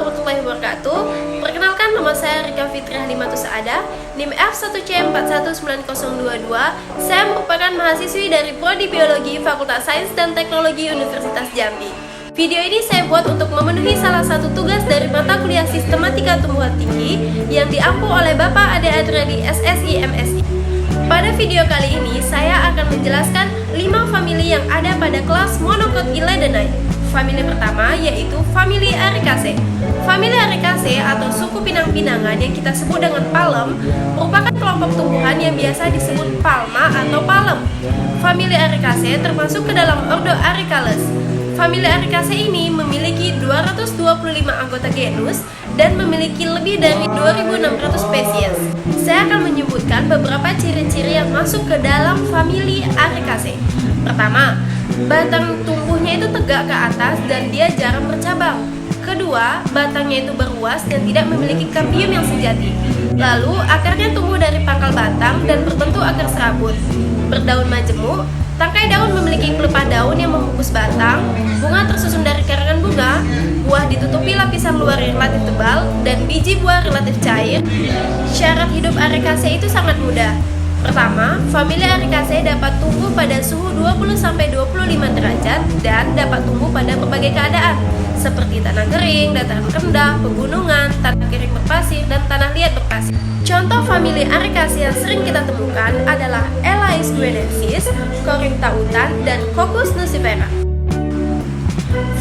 warahmatullahi wabarakatuh. Perkenalkan, nama saya Rika Fitriah Limatus Saada, NIM F1C419022. Saya merupakan mahasiswi dari Prodi Biologi Fakultas Sains dan Teknologi Universitas Jambi. Video ini saya buat untuk memenuhi salah satu tugas dari mata kuliah Sistematika Tumbuhan Tinggi yang diampu oleh Bapak Ade Adriani SSI MSI. Pada video kali ini, saya akan menjelaskan 5 famili yang ada pada kelas Monocot Elaedenae. Famili pertama yaitu famili Ericaceae. Famili Ericaceae atau suku pinang-pinangan yang kita sebut dengan palem merupakan kelompok tumbuhan yang biasa disebut palma atau palem. Famili Ericaceae termasuk ke dalam ordo Ericales. Famili Ericaceae ini memiliki 225 anggota genus dan memiliki lebih dari 2.600 spesies. Saya akan menyebutkan beberapa ciri-ciri yang masuk ke dalam famili Ericaceae. Pertama, batang tumbuhnya itu tegak ke atas dan dia jarang bercabang. Kedua, batangnya itu berluas dan tidak memiliki kambium yang sejati. Lalu, akarnya tumbuh dari pangkal batang dan berbentuk akar serabut. Berdaun majemuk, tangkai daun memiliki pelepah daun yang membungkus batang, bunga tersusun dari karangan bunga, buah ditutupi lapisan luar yang relatif tebal, dan biji buah relatif cair. Syarat hidup Ericaceae itu sangat mudah. Pertama, famili Ericaceae dapat tumbuh pada suhu 20-25 derajat dan dapat tumbuh pada berbagai keadaan, seperti tanah kering, dataran rendah, pegunungan, tanah kering berpasir, dan tanah liat berpasir. Contoh famili Ericaceae yang sering kita temukan adalah Elais guineensis, Corypha tautan, dan Cocos nucifera.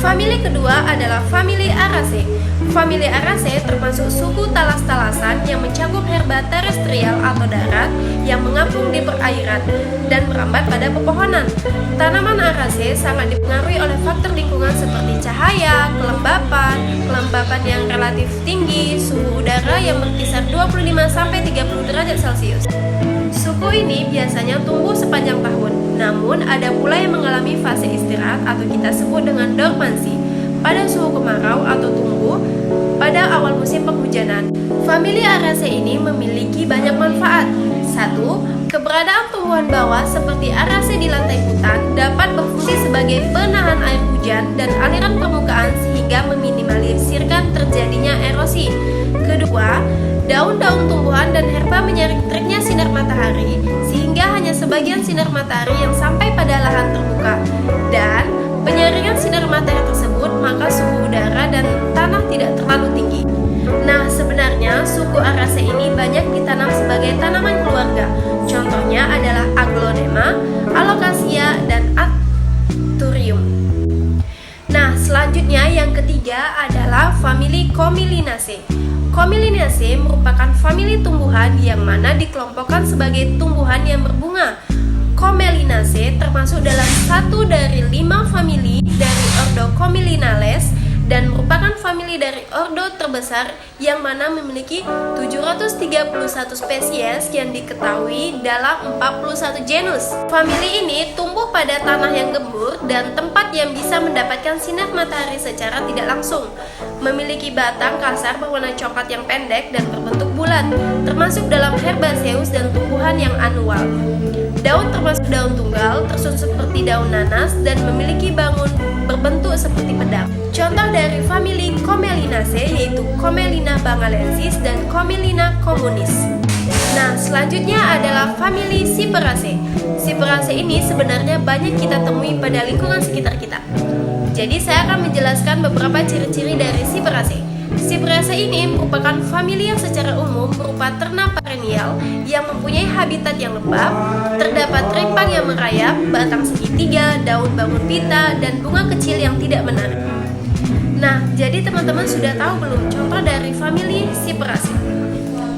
Famili kedua adalah famili Araceae. Famili Araceae termasuk suku talas-talasan yang mencakup herba terestrial atau darat yang mengapung di perairan dan merambat pada pepohonan. Tanaman Araceae sangat dipengaruhi oleh faktor lingkungan seperti cahaya, kelembapan yang relatif tinggi, suhu udara yang berkisar 25-30 derajat Celcius. Suku ini biasanya tumbuh sepanjang tahun, namun ada pula yang mengalami fase istirahat atau kita sebut dengan dormansi pada suhu kemarau atau tumbuh pada awal musim penghujanan. Famili Araceae ini memiliki banyak manfaat. 1. Keberadaan tumbuhan bawah seperti Araceae di lantai hutan dapat berfungsi sebagai penahan air hujan dan aliran permukaan sehingga meminimalisirkan terjadinya erosi. Kedua, daun-daun tumbuhan dan herba menyaring teriknya sinar matahari sehingga hanya sebagian sinar matahari yang sampai pada lahan terbuka. Dan penyaringan sinar matahari tersebut maka suhu udara dan tanah tidak terlalu tinggi. Nah, sebenarnya suku Araceae ini banyak ditanam sebagai tanaman keluarga. Contohnya adalah Aglonema, Alocasia, dan Anthurium. Nah, selanjutnya yang ketiga adalah famili Commelinaceae. Commelinaceae merupakan famili tumbuhan yang mana dikelompokkan sebagai tumbuhan yang berbunga. Commelinaceae termasuk dalam satu dari 5 famili dari ordo Commelinales dan merupakan famili dari ordo terbesar yang mana memiliki 731 spesies yang diketahui dalam 41 genus. Famili ini tumbuh pada tanah yang gembur dan tempat yang bisa mendapatkan sinar matahari secara tidak langsung. Memiliki batang kasar berwarna coklat yang pendek dan berbentuk bulat, termasuk dalam Herbaceous dan tumbuhan yang anual. Daun termasuk daun tunggal, tersusun seperti daun nanas dan memiliki bangun berbentuk seperti pedang. Contoh dari famili Commelinaceae yaitu Commelina bangalensis dan Commelina communis. Nah, selanjutnya adalah famili Cyperaceae. Cyperaceae ini sebenarnya banyak kita temui pada lingkungan sekitar kita. Jadi saya akan menjelaskan beberapa ciri-ciri dari Cyperaceae. Cyperaceae ini merupakan famili yang secara umum berupa ternak perennial yang mempunyai habitat yang lembab, terdapat rimpang yang merayap, batang segitiga, daun bangun pita, dan bunga kecil yang tidak menarik. Nah, jadi teman-teman sudah tahu belum contoh dari famili Cyperaceae?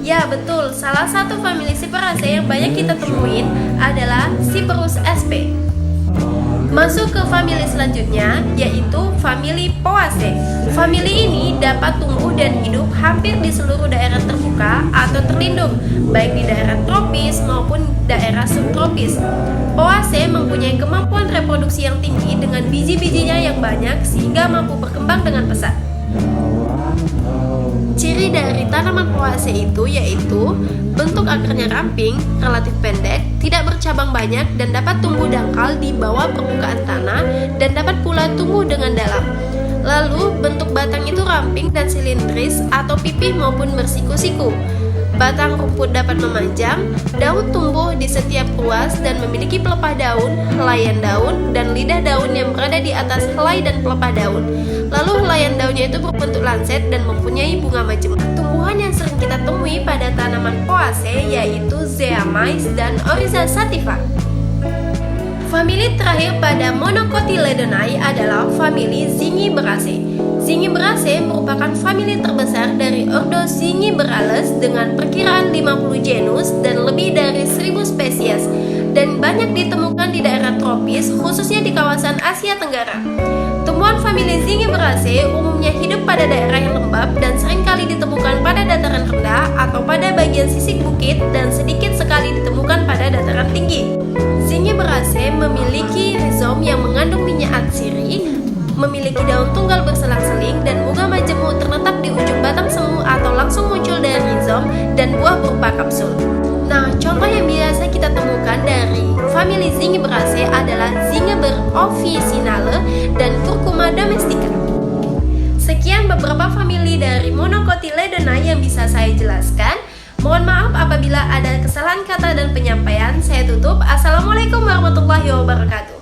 Ya, betul. Salah satu famili Cyperaceae yang banyak kita temuin adalah Cyperus sp. Masuk ke famili selanjutnya, yaitu famili Poaceae. Famili ini dapat tumbuh dan hidup hampir di seluruh daerah terbuka atau terlindung, baik di daerah tropis maupun daerah subtropis. Poaceae mempunyai kemampuan reproduksi yang tinggi dengan biji-bijinya yang banyak sehingga mampu berkembang dengan pesat. Ciri dari tanaman Poaceae itu yaitu bentuk akarnya ramping, relatif pendek, tidak bercabang banyak, dan dapat tumbuh dangkal di bawah permukaan tanah dan dapat pula tumbuh dengan dalam. Lalu, bentuk batang itu ramping dan silindris atau pipih maupun bersiku-siku. Batang rumput dapat memanjang, daun tumbuh di setiap ruas dan memiliki pelepah daun, helaian daun, dan lidah daun yang berada di atas helai dan pelepah daun. Lalu helaian daunnya itu berbentuk lancet dan mempunyai bunga majemuk. Tumbuhan yang sering kita temui pada tanaman Poaceae yaitu Zeamyce dan Oryza sativa. Famili terakhir pada Monocotyledonae adalah famili Zingiberaceae. Zingiberaceae merupakan famili terbesar dari ordo Zingiberales dengan perkiraan 50 genus dan lebih dari 1000 spesies, dan banyak ditemukan di daerah tropis, khususnya di kawasan Asia Tenggara. Tumbuhan famili Zingiberaceae umumnya hidup pada daerah yang lembab dan seringkali ditemukan pada dataran rendah atau pada bagian sisik bukit dan sedikit sekali ditemukan pada dataran tinggi. Zingiberaceae memiliki rizom yang mengandung minyak atsiri, memiliki daun tunggal berselang-seling dan bunga majemuk terletak di ujung batang semu atau langsung muncul dari rizom, dan buah berupa kapsul. Nah, contoh yang biasa kita temukan dari famili Zingiberaceae adalah Zingiber officinale dan Curcuma domestica. Sekian beberapa famili dari Monocotyledonae yang bisa saya jelaskan. Mohon maaf apabila ada kesalahan kata dan penyampaian. Saya tutup. Assalamualaikum warahmatullahi wabarakatuh.